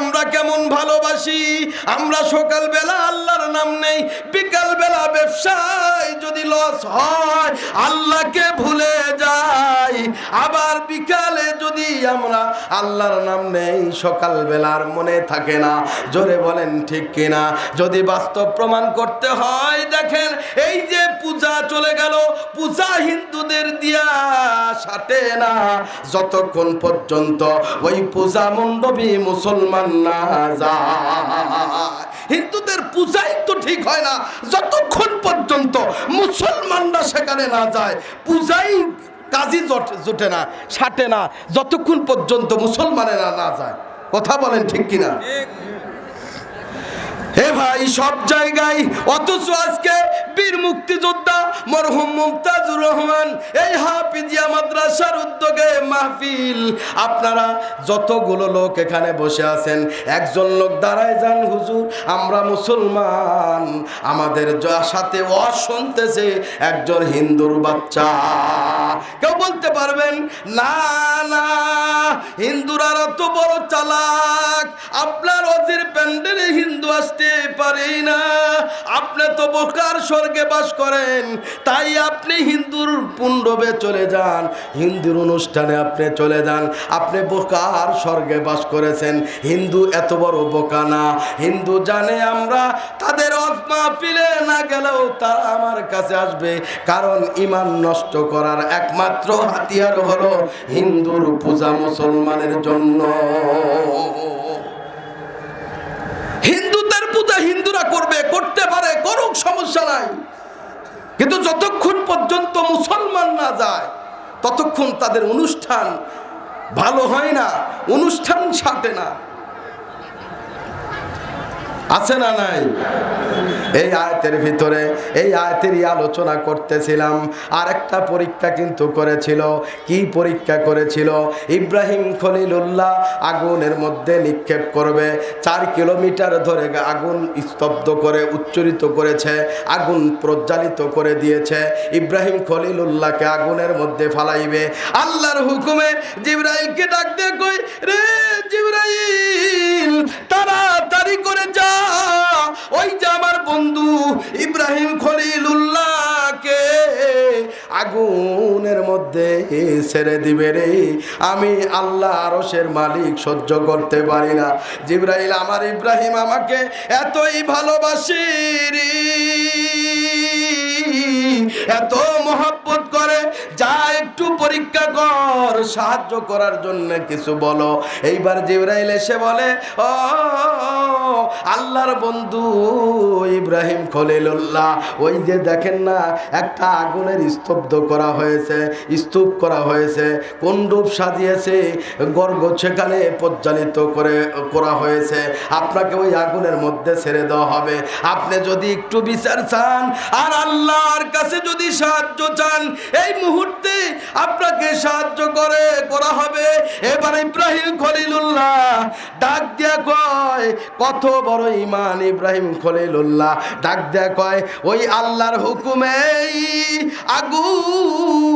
আমরা কেমন ভালোবাসি। আমরা সকালবেলা আল্লাহর নাম নেই, বিকালবেলা ব্যবসায় যদি লস হয় আল্লাহকে ভুলে যাই। আবার বিকালে যদি আমরা আল্লাহর নাম নেই, সকালবেলার মনে থাকে না। জোরে বলেন ঠিক কিনা? যদি বাস্তব প্রমাণ করতে হয়, দেখেন এই যে পূজা চলে গেল, পূজা হিন্দুদের দিয়া সাটে না যতক্ষণ পর্যন্ত ওই পূজা মণ্ডপে মুসলমান না যায়। হিন্দুদের পূজাই তো ঠিক হয় না যতক্ষণ পর্যন্ত মুসলমানরা সেখানে না যায়। পূজাই কাজই জোটে না, সাটে না যতক্ষণ পর্যন্ত মুসলমানেরা না যায়। কথা বলেন ঠিক কিনা? হে ভাই, সব জায়গায়, অথচ আজকে বীর মুক্তিযোদ্ধা মরহুম মুমতাজুর রহমান এই হাফিজিয়া মাদ্রাসার উদ্যোগে মাহফিল। আপনারা যতগুলো লোক এখানে বসে আছেন, একজন লোক দাঁড়ায় যান, হুজুর আমরা মুসলমান, আমাদের সাথে ওয়াজ শুনতেছে একজন হিন্দুর বাচ্চা। কেউ বলতে পারবেন না না হিন্দুরা এত বড় চালাক, আপনার অজির প্যান্ডেলে হিন্দু আসতে পারেই না, আপনি তো বোকার স্বর্গে বাস করেন, তাই আপনি হিন্দুর পুণ্ডবে চলে যান, হিন্দুর অনুষ্ঠানে আপনি চলে যান, আপনি বোকার স্বর্গে বাস করেছেন। হিন্দু এত বড় বোকা না, হিন্দু জানে আমরা তাদের মাহফিলে না গেলেও তারা আমার কাছে আসবে, কারণ ঈমান নষ্ট করার একমাত্র হাতিয়ার হলো হিন্দুর পূজা মুসলমানের জন্য। হিন্দুদের পূজা হিন্দুরা করবে, করতে পারে, করুক, সমস্যা নাই, কিন্তু যতক্ষণ পর্যন্ত মুসলমান না যায় ততক্ষণ তাদের অনুষ্ঠান ভালো হয় না, অনুষ্ঠান সাটে না। আছে না নাই? এই আয়াতের ভিতরে, এই আয়াতেরই আলোচনা করতেছিলাম। আর একটা পরীক্ষা কিন্তু করেছিল। কি পরীক্ষা করেছিল? ইব্রাহিম খলিলুল্লাহ আগুনের মধ্যে নিক্ষেপ করবে, 4 কিলোমিটার ধরে আগুন স্তব্ধ করে উচ্চারিত করেছে, আগুন প্রজ্বালিত করে দিয়েছে। ইব্রাহিম খলিলুল্লাহকে আগুনের মধ্যে ফালাইবে, আল্লাহর হুকুমে জিবরাইলকে ডাক দিয়ে কই, রে জিবরাইল তাড়াতাড়ি করে যা, ওই যে আমার বন্ধু ইব্রাহিম খলিলুল্লাহকে আগুনের মধ্যে ছেড়ে দিবে রে, আমি আল্লাহ আরশের মালিক সহ্য করতে পারি না। জিবরাইল, আমার ইব্রাহিম আমাকে এতই ভালোবাসি রে, এত মহব্বত করে, যা একটু পরীক্ষা কর, সাহায্য করার জন্য কিছু বলো। এইবার জিবরাইল এসে বলে, ও আল্লাহর বন্ধু ইব্রাহিম খলিলুল্লাহ, ওই যে দেখেন না একটা আগুনের স্তব্ধ করা হয়েছে, স্তূপ করা হয়েছে, কুণ্ডুপ সাজিয়েছে, গর্গ সেখানে প্রজ্বালিত করা হয়েছে, আপনাকে ওই আগুনের মধ্যে ছেড়ে দেওয়া হবে। আপনি যদি একটু বিচার চান আর আল্লাহর কাছে যদি সাহায্য চান, এই মুহূর্তে আপনাকে সাহায্য করা হবে। এবার ইব্রাহিম খলিলুল্লাহ ডাক দিয়া কয়, কত বড় ঈমান ইব্রাহিম খলিলুল্লাহ, ডাক দিয়া কয়, ওই আল্লাহর হুকুমে আগুন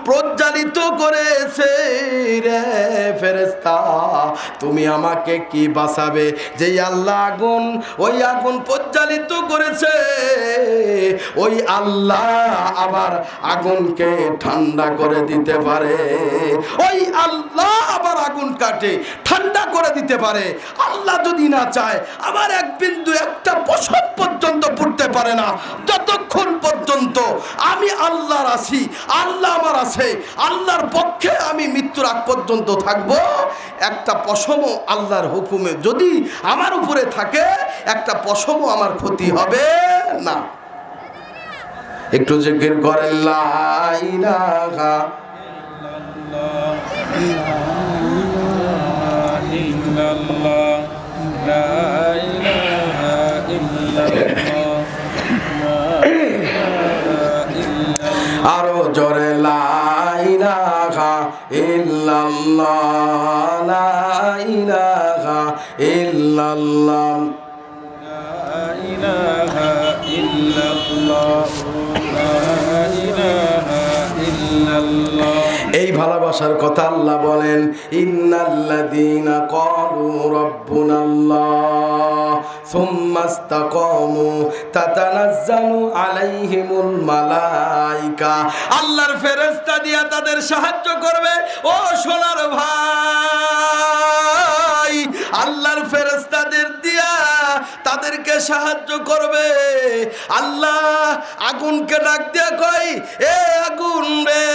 প্রজ্বালিত করেছে রে ফেরেশতা, তুমি আমাকে কি বাঁচাবে? যেই আল্লাহ আগুন, ওই আগুন প্রজ্বালিত করেছে, ওই আল্লাহ আবার আগুনকে ঠান্ডা করে দিতে পারে, ওই আল্লাহ আবার আগুন কাটে ঠান্ডা করে দিতে পারে। আল্লাহ যদি না চায় আমার এক বিন্দু একটা পশম পর্যন্ত পড়তে পারে না, যতক্ষণ পর্যন্ত আমি আল্লাহর আছি, আল্লাহ আমার আছে, আল্লাহর পক্ষে আমি মৃত্যুর আগ পর্যন্ত থাকবো। একটা পশমও আল্লাহর হুকুমে যদি আমার উপরে থাকে, একটা পশমও আমার ক্ষতি হবে না। একটু জিকির করেন, লা ইলাহা ইল্লাল্লাহ, লা ইলাহা ইল্লাল্লাহ, আরো জোরে লা ইলাহা ইল্লাল্লাহ, লা ইলাহা ইল্লাল্লাহ, লা ইলাহা ইল্লাল্লাহ, লা ইলাহা ইল্লাল্লাহ। ভালোবাসার কথা আল্লাহ বলেন, ইন্নাল্লাযীনা ক্বালু রাব্বুনাল্লাহ সুম্মা ইসতাকামু তাতানাজ্জালু আলাইহিমুল মালায়েকা। আল্লাহর ফেরেশতা দিয়া তাদের সাহায্য করবে। ও সোনার ভাই, আল্লাহর ফেরেশতাদের দিয়া তাদেরকে সাহায্য করবে। আল্লাহ আগুনকে ডাক দিয়া কয়, এ আগুন রে,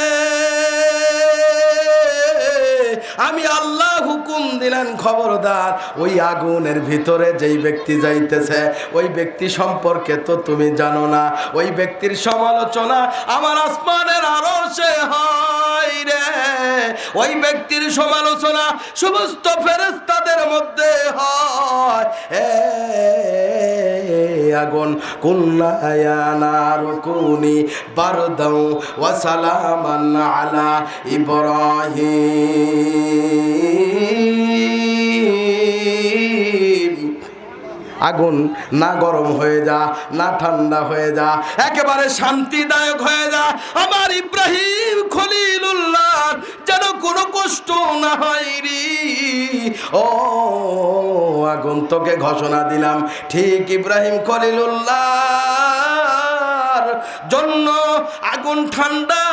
আমি আল্লাহ হুকুম দিলেন, খবরদার ওই আগুনের ভিতরে যেই ব্যক্তি যাইতেছে ওই ব্যক্তি সম্পর্কে তো তুমি জানো না, ওই ব্যক্তির সমালোচনা আমার আসমানের আরশে হয় রে। ওই ব্যক্তির সমালোচনা সমস্ত ফেরেশতাদের মধ্যে হয়। আগুন কুল্লা ইয়া নারু কুনি বারদাও ওয়া সালামান আলা ইব্রাহিম। আগুন না গরম হয়ে যা, না ঠান্ডা হয়ে যা, একেবারে শান্তিদায়ক হয়ে যা। আমার ইব্রাহিম খলিলুল্লাহ যেন কোনো কষ্ট না হয় রে। ও আগুন, তোকে ঘোষণা দিলাম, ঠিক ইব্রাহিম খলিলুল্লাহর জন্য আগুন ঠান্ডা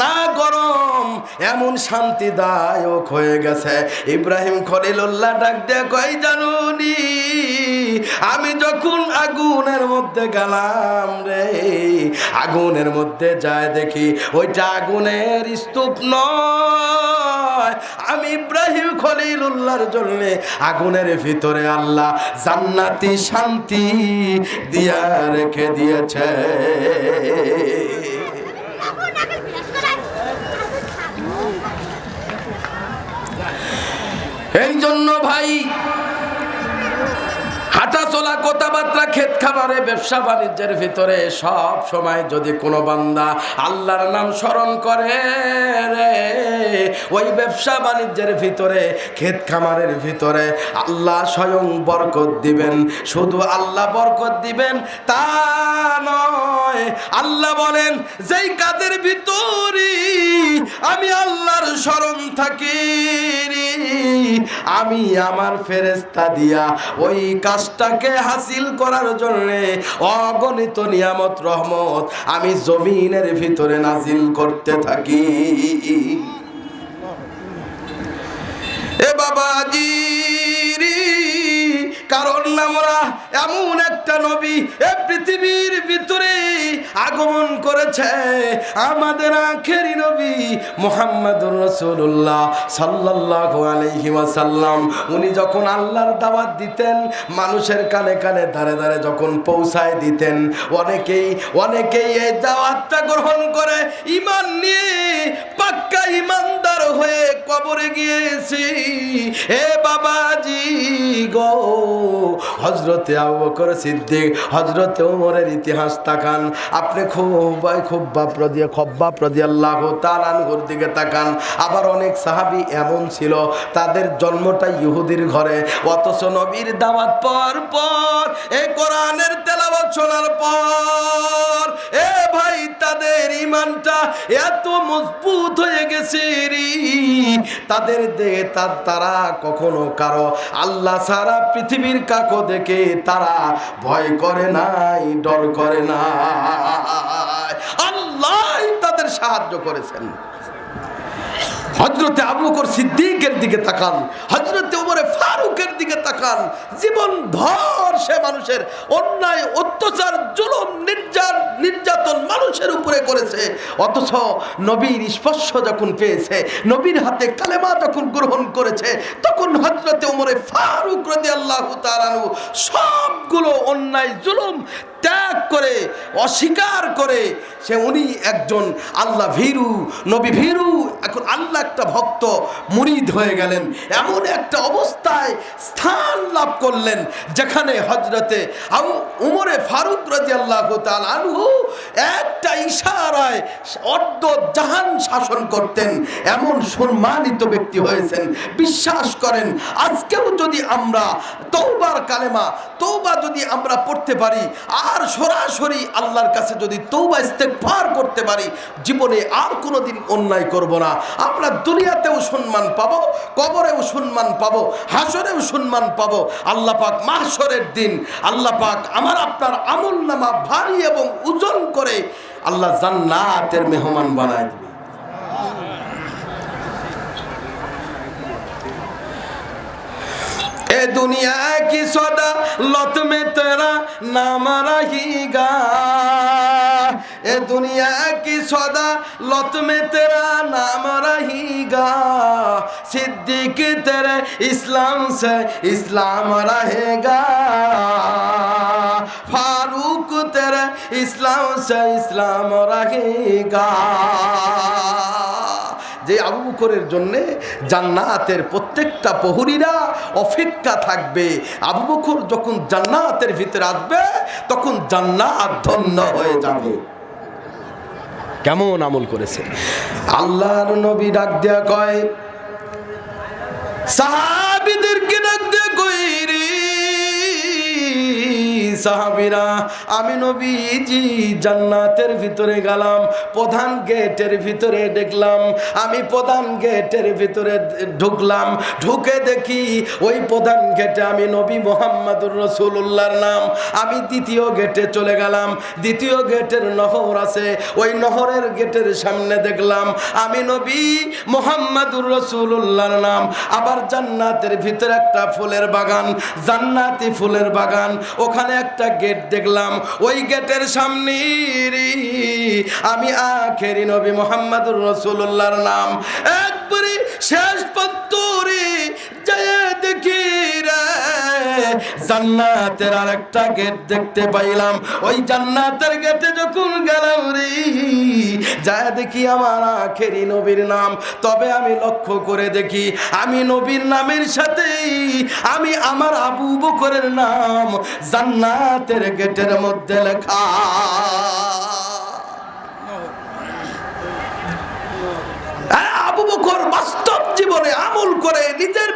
না গরম, এমন শান্তিদায়ক হয়ে গেছে। ইব্রাহিম খলিলুল্লাহ ডাক দিয়ে কয়, জানুনি আমি যখন আগুনের মধ্যে গেলাম রে, আগুনের মধ্যে যায় দেখি ওইটা আগুনের স্তূপ নয়, আমি ইব্রাহিম খলিলুল্লাহর জন্য আগুনের ভিতরে আল্লাহ জান্নাতি শান্তি দিয়া রেখে দিয়েছে। এই জন্য ভাই, হাঁটা চলা, কথাবার্তা, ক্ষেত খামারে, ব্যবসা বাণিজ্যের ভিতরে সব সময় যদি কোনো বান্দা আল্লাহর নাম স্মরণ করে রে, ওই ব্যবসা বাণিজ্যের ভিতরে, ক্ষেত খামারের ভিতরে আল্লাহ স্বয়ং বরকত দিবেন। শুধু আল্লাহ বরকত দিবেন তা নয়, আল্লাহ বলেন যেই কাজের ভিতরে আমি আল্লাহর স্মরণ থাকি, আমি আমার ফেরেশতা দিয়া ওই কাজটাকে হাসিল করার জন্য অগণিত নিয়ামত রহমত আমি জমিনের ভিতরে নাজিল করতে থাকি। এ বাবাজি, কারণ আমরা এমন একটা নবী এ পৃথিবীর ভিতরে আগমন করেছে, আমাদের আখেরি নবী মুহাম্মদুর রাসূলুল্লাহ সাল্লাল্লাহু আলাইহি ওয়াসাল্লাম। উনি যখন আল্লাহর দাওয়াত দিতেন, মানুষের কানে কানে ধারে ধারে যখন পৌঁছায় দিতেন, অনেকেই এই দাওয়াতটা গ্রহণ করে ঈমান নিয়ে পাক্কা ঈমানদার হয়ে কবরে গিয়েছি। এ বাবাজি গো, হযরতে আবু বকর সিদ্দিক, হযরতে ওমরের ইতিহাস তাকান, আপনি খব্বাব রাদিয়াল্লাহু তাআলা আনহুর দিকে তাকান। আবার অনেক সাহাবী এমন ছিল তাদের জন্মটা ইহুদির ঘরে, অথচ নবীর দাওয়াত পাওয়ার পর, এই কোরআনের তেলাওয়াত শোনার পর এ ভাই তাদের ঈমানটা এত মজবুত হয়ে গেছে রে, তাদের তারা কখনো কারো আল্লাহ ছাড়া পৃথিবীর কাকো দেখে তারা ভয় করে নাই, ডর করে না। আল্লাহ তাদের সাহায্য করেছেন। হযরতে আবু বকর সিদ্দিকের দিকে তাকান, হযরতে ওমরে ফারুকের দিকে তাকান, জীবন ধর সে মানুষের অন্যায়, অত্যাচার, জুলুম, নির্যাতন মানুষের উপরে করেছে, অথচ নবীর স্পর্শ যখন পেয়েছে, নবীর হাতে কালেমা যখন গ্রহণ করেছে, তখন হযরতে ওমরে ফারুক রাদিয়াল্লাহু তাআলা আনহু সবগুলো অন্যায়, জুলুম ত্যাগ করে, অস্বীকার করে উনি একজন আল্লাহ ভীরু, নবী ভীরু, এখন আল্লাহ একটা ভক্ত মুরিদ হয়ে গেলেন। এমন একটা অবস্থায় স্থান সম্মান লাভ করলেন, যেখানে হযরতে উমরে ফারুক রাদিয়াল্লাহু তাআলা আনহু একটা ইশারায় অর্ধ জাহান শাসন করতেন, এমন সম্মানিত ব্যক্তি হয়েছেন। বিশ্বাস করেন, আজকেও যদি আমরা তওবার কালেমা তওবা যদি আমরা পড়তে পারি আর সরাসরি আল্লাহর কাছে যদি তওবা ইস্তেগফার করতে পারি, জীবনে আর কোনোদিন অন্যায় করব না। আমরা দুনিয়াতেও সম্মান পাবো, কবরেও সম্মান পাবো, হাসরেও সম্মান পাবো। আল্লাহ পাক মাহশরের দিন আল্লাহ পাক আমার আপনার আমলনামা ভারী এবং ওজন করে আল্লাহ জান্নাতের মেহমান বানায় দিবে। ए दुनिया की सौदा लौत में तेरा नाम रहेगा, ए दुनिया की सौदा लौत में तेरा नाम रहेगा, सिद्दीक तेरे इस्लाम से इस्लाम रहेगा, फारूक तेरे इस्लाम से इस्लाम रहेगा। যে আবু বকরের জন্য জান্নাতের প্রত্যেকটা প্রহরীরা অপেক্ষা থাকবে। আবু বকর যখন জান্নাতের ভিতরে আসবে তখন জান্নাত ধন্য হয়ে যাবে। কেমন আমল করেছে আল্লাহর নবী, ডাক দেয়া কয় সাহাবীদেরকে, ডাক দেয়া কই রে সাহাবীরা, আমি নবীজি জান্নাতের ভিতরে গেলাম, প্রধান গেটের ভিতরে দেখলাম, আমি প্রধান গেটের ভিতরে ঢুকলাম, ঢুকে দেখি ওই প্রধান গেটে আমি নবী মুহাম্মদুর রাসূলুল্লাহর নাম। আমি দ্বিতীয় গেটে চলে গেলাম, দ্বিতীয় গেটের নহর আছে, ওই নহরের গেটের সামনে দেখলাম আমি নবী মুহাম্মদুর রাসূলুল্লাহর নাম। আবার জান্নাতের ভিতরে একটা ফুলের বাগান, জান্নাতি ফুলের বাগান, ওখানে একটা গেট দেখলাম, ওই গেটের সামনে আমি আখেরি নবী মুহাম্মদুর রাসূলুল্লাহর নাম। একবারে শেষ পত্তরে যায় দেখি রে জান্নাতের আরেকটা গেট দেখতে পাইলাম। ওই জান্নাতের গেটে যখন গেলাম রে, যায় দেখি আমার আখেরি নবীর নাম। তবে আমি লক্ষ্য করে দেখি আমি নবীর নামের সাথে আমি আমার আবু বকরের নাম জান্নাতের গেটের মধ্যে লেখা। আবু বকর বাস্তব জীবনে আমল করে নিজের